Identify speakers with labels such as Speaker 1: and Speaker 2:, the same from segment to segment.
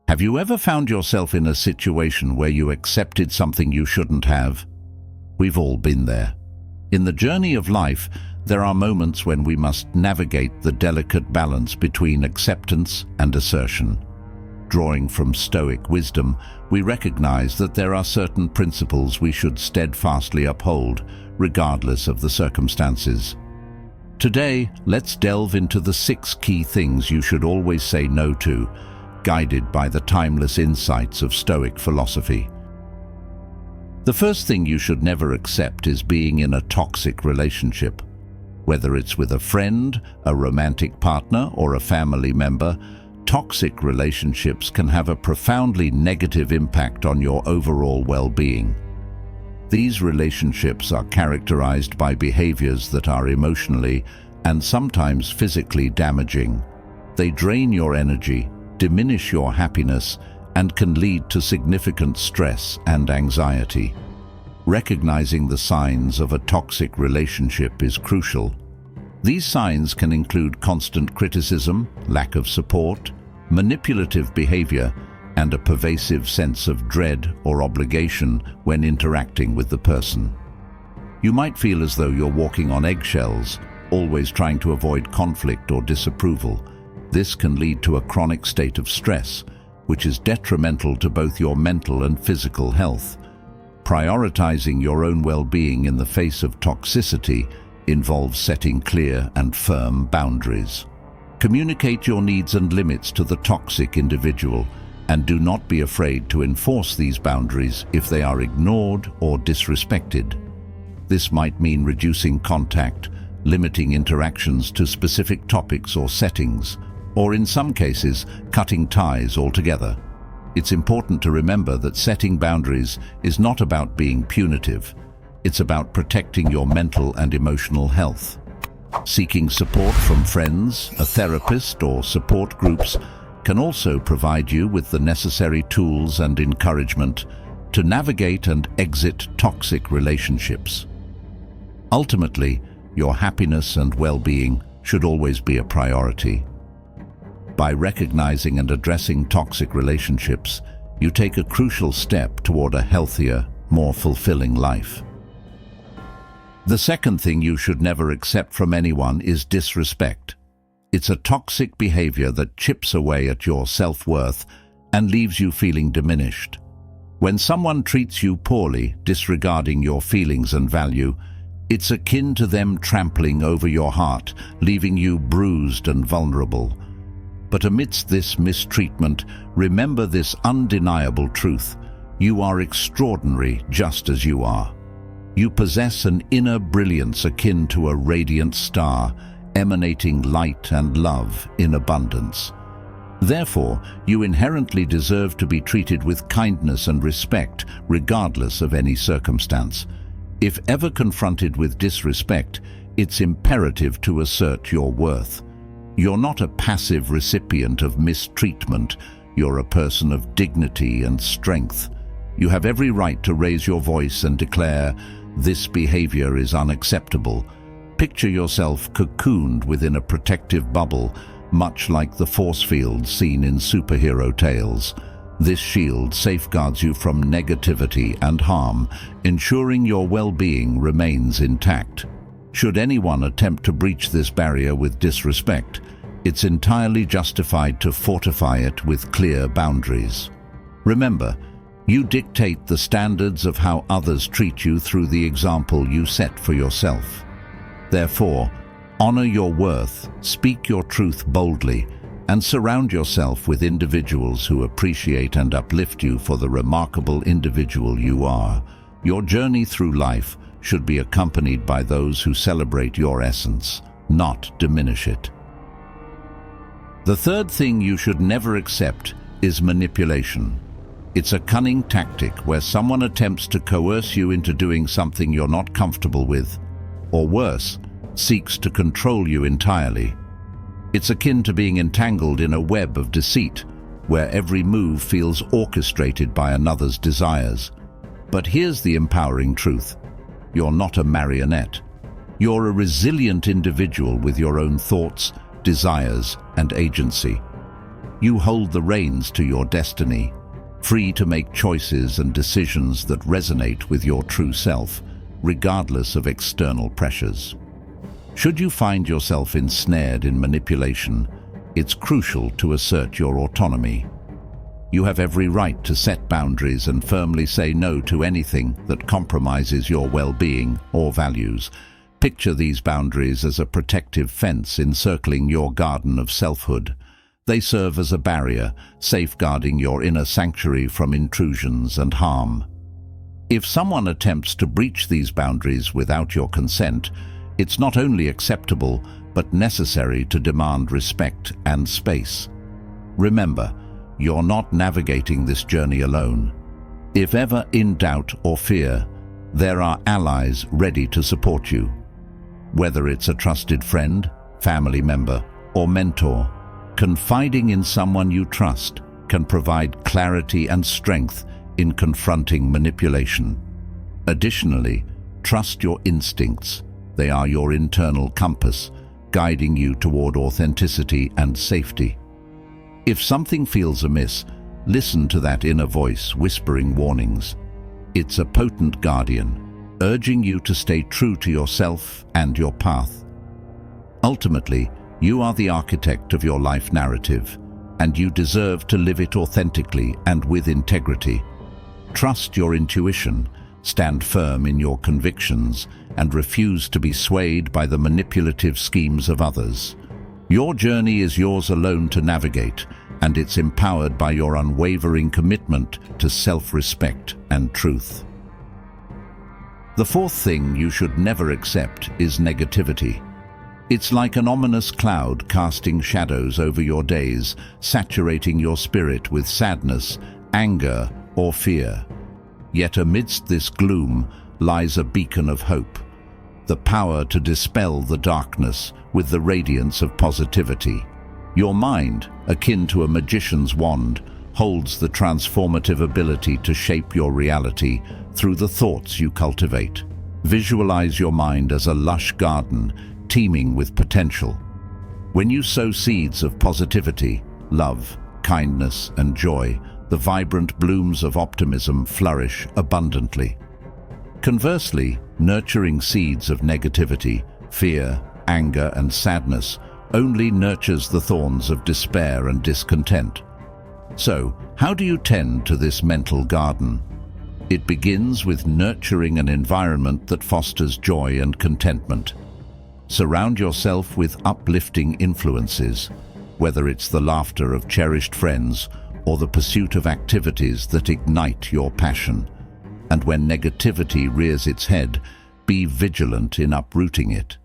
Speaker 1: Have you ever found yourself in a situation where you accepted something you shouldn't have? We've all been there. In the journey of life, there are moments when we must navigate the delicate balance between acceptance and assertion. Drawing from Stoic wisdom, we recognize that there are certain principles we should steadfastly uphold, regardless of the circumstances. Today, let's delve into the 6 key things you should always say no to, guided by the timeless insights of Stoic philosophy. The first thing you should never accept is being in a toxic relationship. Whether it's with a friend, a romantic partner, or a family member, toxic relationships can have a profoundly negative impact on your overall well-being. These relationships are characterized by behaviors that are emotionally and sometimes physically damaging. They drain your energy, diminish your happiness, and can lead to significant stress and anxiety. Recognizing the signs of a toxic relationship is crucial. These signs can include constant criticism, lack of support, manipulative behavior, and a pervasive sense of dread or obligation when interacting with the person. You might feel as though you're walking on eggshells, always trying to avoid conflict or disapproval. This can lead to a chronic state of stress, which is detrimental to both your mental and physical health. Prioritizing your own well-being in the face of toxicity involves setting clear and firm boundaries. Communicate your needs and limits to the toxic individual, and do not be afraid to enforce these boundaries if they are ignored or disrespected. This might mean reducing contact, limiting interactions to specific topics or settings, or in some cases, cutting ties altogether. It's important to remember that setting boundaries is not about being punitive. It's about protecting your mental and emotional health. Seeking support from friends, a therapist, or support groups can also provide you with the necessary tools and encouragement to navigate and exit toxic relationships. Ultimately, your happiness and well-being should always be a priority. By recognizing and addressing toxic relationships, you take a crucial step toward a healthier, more fulfilling life. The second thing you should never accept from anyone is disrespect. It's a toxic behavior that chips away at your self-worth and leaves you feeling diminished. When someone treats you poorly, disregarding your feelings and value, it's akin to them trampling over your heart, leaving you bruised and vulnerable. But amidst this mistreatment, remember this undeniable truth: you are extraordinary just as you are. You possess an inner brilliance akin to a radiant star, emanating light and love in abundance. Therefore, you inherently deserve to be treated with kindness and respect, regardless of any circumstance. If ever confronted with disrespect, it's imperative to assert your worth. You're not a passive recipient of mistreatment. You're a person of dignity and strength. You have every right to raise your voice and declare, "This behavior is unacceptable." Picture yourself cocooned within a protective bubble, much like the force field seen in superhero tales. This shield safeguards you from negativity and harm, ensuring your well-being remains intact. Should anyone attempt to breach this barrier with disrespect, it's entirely justified to fortify it with clear boundaries. Remember, you dictate the standards of how others treat you through the example you set for yourself. Therefore, honor your worth, speak your truth boldly, and surround yourself with individuals who appreciate and uplift you for the remarkable individual you are. Your journey through life should be accompanied by those who celebrate your essence, not diminish it. The third thing you should never accept is manipulation. It's a cunning tactic where someone attempts to coerce you into doing something you're not comfortable with, or worse, seeks to control you entirely. It's akin to being entangled in a web of deceit, where every move feels orchestrated by another's desires. But here's the empowering truth: you're not a marionette. You're a resilient individual with your own thoughts, desires, and agency. You hold the reins to your destiny, free to make choices and decisions that resonate with your true self, regardless of external pressures. Should you find yourself ensnared in manipulation, it's crucial to assert your autonomy. You have every right to set boundaries and firmly say no to anything that compromises your well-being or values. Picture these boundaries as a protective fence encircling your garden of selfhood. They serve as a barrier, safeguarding your inner sanctuary from intrusions and harm. If someone attempts to breach these boundaries without your consent, it's not only acceptable, but necessary to demand respect and space. Remember, you're not navigating this journey alone. If ever in doubt or fear, there are allies ready to support you. Whether it's a trusted friend, family member, or mentor, confiding in someone you trust can provide clarity and strength in confronting manipulation. Additionally, trust your instincts. They are your internal compass, guiding you toward authenticity and safety. If something feels amiss, listen to that inner voice whispering warnings. It's a potent guardian, urging you to stay true to yourself and your path. Ultimately, you are the architect of your life narrative, and you deserve to live it authentically and with integrity. Trust your intuition, stand firm in your convictions, and refuse to be swayed by the manipulative schemes of others. Your journey is yours alone to navigate, and it's empowered by your unwavering commitment to self-respect and truth. The fourth thing you should never accept is negativity. It's like an ominous cloud casting shadows over your days, saturating your spirit with sadness, anger, or fear. Yet amidst this gloom lies a beacon of hope, the power to dispel the darkness with the radiance of positivity. Your mind, akin to a magician's wand, holds the transformative ability to shape your reality through the thoughts you cultivate. Visualize your mind as a lush garden, teeming with potential. When you sow seeds of positivity, love, kindness, and joy, the vibrant blooms of optimism flourish abundantly. Conversely, nurturing seeds of negativity, fear, anger, and sadness only nurtures the thorns of despair and discontent. So, how do you tend to this mental garden? It begins with nurturing an environment that fosters joy and contentment. Surround yourself with uplifting influences, whether it's the laughter of cherished friends or the pursuit of activities that ignite your passion. And when negativity rears its head, be vigilant in uprooting it.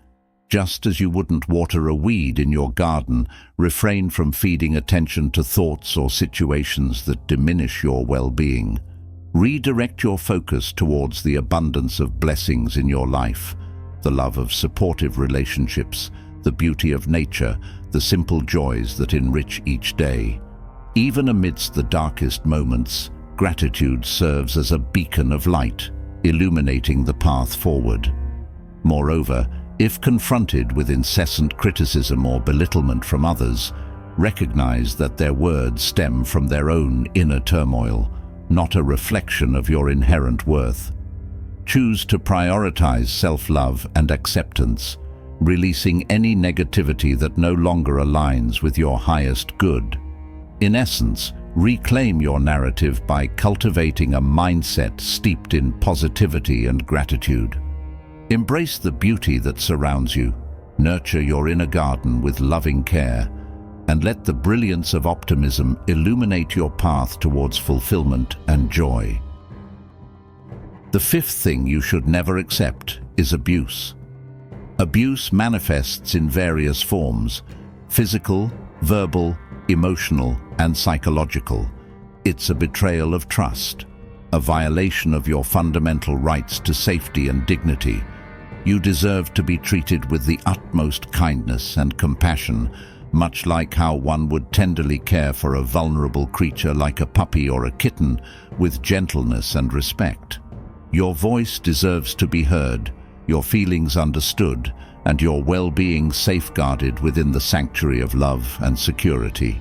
Speaker 1: Just as you wouldn't water a weed in your garden, refrain from feeding attention to thoughts or situations that diminish your well-being. Redirect your focus towards the abundance of blessings in your life, the love of supportive relationships, the beauty of nature, the simple joys that enrich each day. Even amidst the darkest moments, gratitude serves as a beacon of light, illuminating the path forward. Moreover, if confronted with incessant criticism or belittlement from others, recognize that their words stem from their own inner turmoil, not a reflection of your inherent worth. Choose to prioritize self-love and acceptance, releasing any negativity that no longer aligns with your highest good. In essence, reclaim your narrative by cultivating a mindset steeped in positivity and gratitude. Embrace the beauty that surrounds you, nurture your inner garden with loving care, and let the brilliance of optimism illuminate your path towards fulfillment and joy. The fifth thing you should never accept is abuse. Abuse manifests in various forms: physical, verbal, emotional, and psychological. It's a betrayal of trust, a violation of your fundamental rights to safety and dignity. You deserve to be treated with the utmost kindness and compassion, much like how one would tenderly care for a vulnerable creature like a puppy or a kitten, with gentleness and respect. Your voice deserves to be heard, your feelings understood, and your well-being safeguarded within the sanctuary of love and security.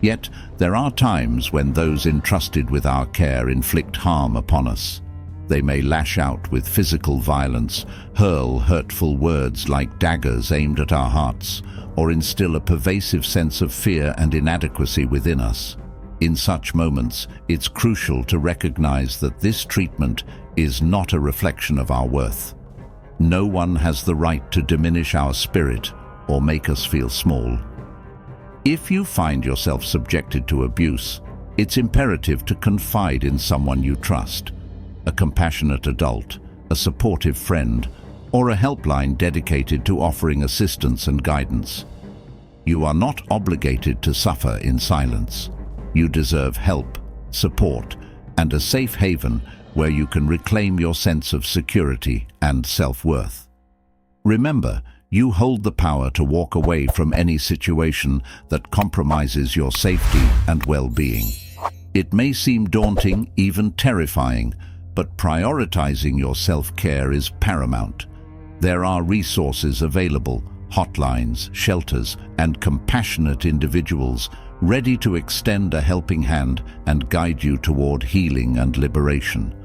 Speaker 1: Yet, there are times when those entrusted with our care inflict harm upon us. They may lash out with physical violence, hurl hurtful words like daggers aimed at our hearts, or instill a pervasive sense of fear and inadequacy within us. In such moments, it's crucial to recognize that this treatment is not a reflection of our worth. No one has the right to diminish our spirit or make us feel small. If you find yourself subjected to abuse, it's imperative to confide in someone you trust, a compassionate adult, a supportive friend, or a helpline dedicated to offering assistance and guidance. You are not obligated to suffer in silence. You deserve help, support, and a safe haven where you can reclaim your sense of security and self-worth. Remember, you hold the power to walk away from any situation that compromises your safety and well-being. It may seem daunting, even terrifying, but prioritizing your self-care is paramount. There are resources available, hotlines, shelters, and compassionate individuals ready to extend a helping hand and guide you toward healing and liberation.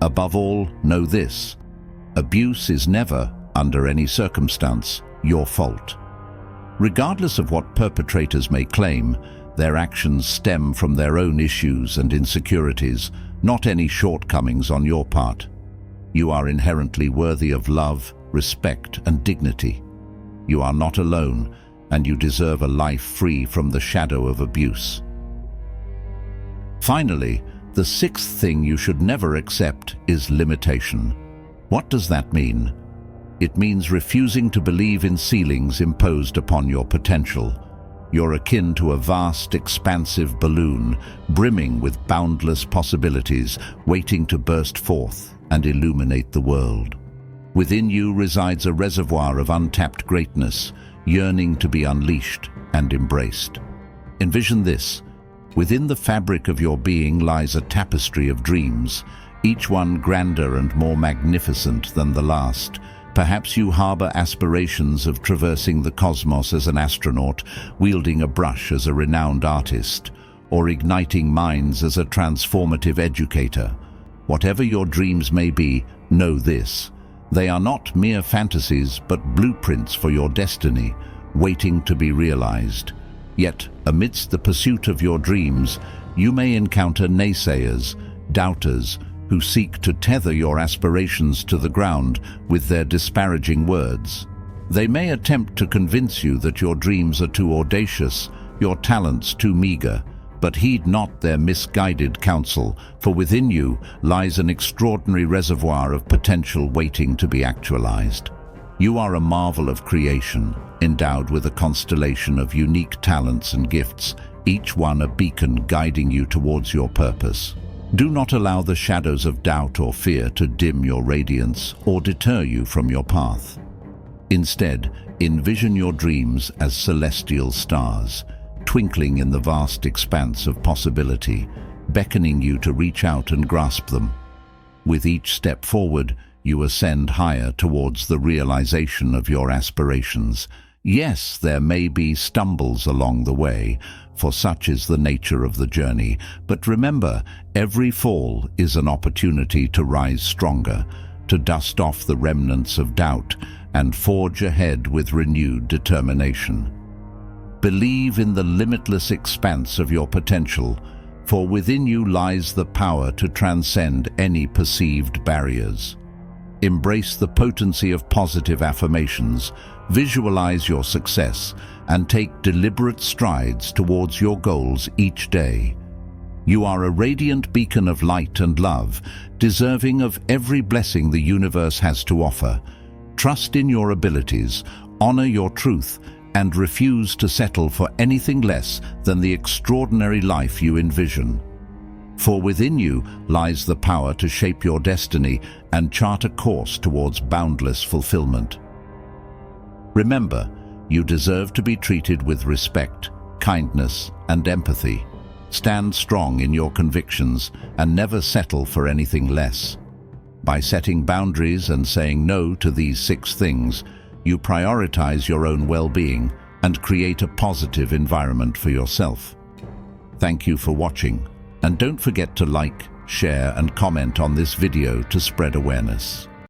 Speaker 1: Above all, know this: abuse is never, under any circumstance, your fault. Regardless of what perpetrators may claim, their actions stem from their own issues and insecurities, not any shortcomings on your part. You are inherently worthy of love, respect, and dignity. You are not alone, and you deserve a life free from the shadow of abuse. Finally, the sixth thing you should never accept is limitation. What does that mean? It means refusing to believe in ceilings imposed upon your potential. You're akin to a vast, expansive balloon, brimming with boundless possibilities, waiting to burst forth and illuminate the world. Within you resides a reservoir of untapped greatness, yearning to be unleashed and embraced. Envision this: within the fabric of your being lies a tapestry of dreams, each one grander and more magnificent than the last. Perhaps you harbor aspirations of traversing the cosmos as an astronaut, wielding a brush as a renowned artist, or igniting minds as a transformative educator. Whatever your dreams may be, know this: they are not mere fantasies, but blueprints for your destiny, waiting to be realized. Yet, amidst the pursuit of your dreams, you may encounter naysayers, doubters, who seek to tether your aspirations to the ground with their disparaging words. They may attempt to convince you that your dreams are too audacious, your talents too meager, but heed not their misguided counsel, for within you lies an extraordinary reservoir of potential waiting to be actualized. You are a marvel of creation, endowed with a constellation of unique talents and gifts, each one a beacon guiding you towards your purpose. Do not allow the shadows of doubt or fear to dim your radiance or deter you from your path. Instead, envision your dreams as celestial stars, twinkling in the vast expanse of possibility, beckoning you to reach out and grasp them. With each step forward, you ascend higher towards the realization of your aspirations. Yes, there may be stumbles along the way, for such is the nature of the journey, but remember, every fall is an opportunity to rise stronger, to dust off the remnants of doubt and forge ahead with renewed determination. Believe in the limitless expanse of your potential, for within you lies the power to transcend any perceived barriers. Embrace the potency of positive affirmations, visualize your success, and take deliberate strides towards your goals each day. You are a radiant beacon of light and love, deserving of every blessing the universe has to offer. Trust in your abilities, honor your truth, and refuse to settle for anything less than the extraordinary life you envision. For within you lies the power to shape your destiny and chart a course towards boundless fulfillment. Remember, you deserve to be treated with respect, kindness, and empathy. Stand strong in your convictions and never settle for anything less. By setting boundaries and saying no to these 6 things, you prioritize your own well-being and create a positive environment for yourself. Thank you for watching, and don't forget to like, share and comment on this video to spread awareness.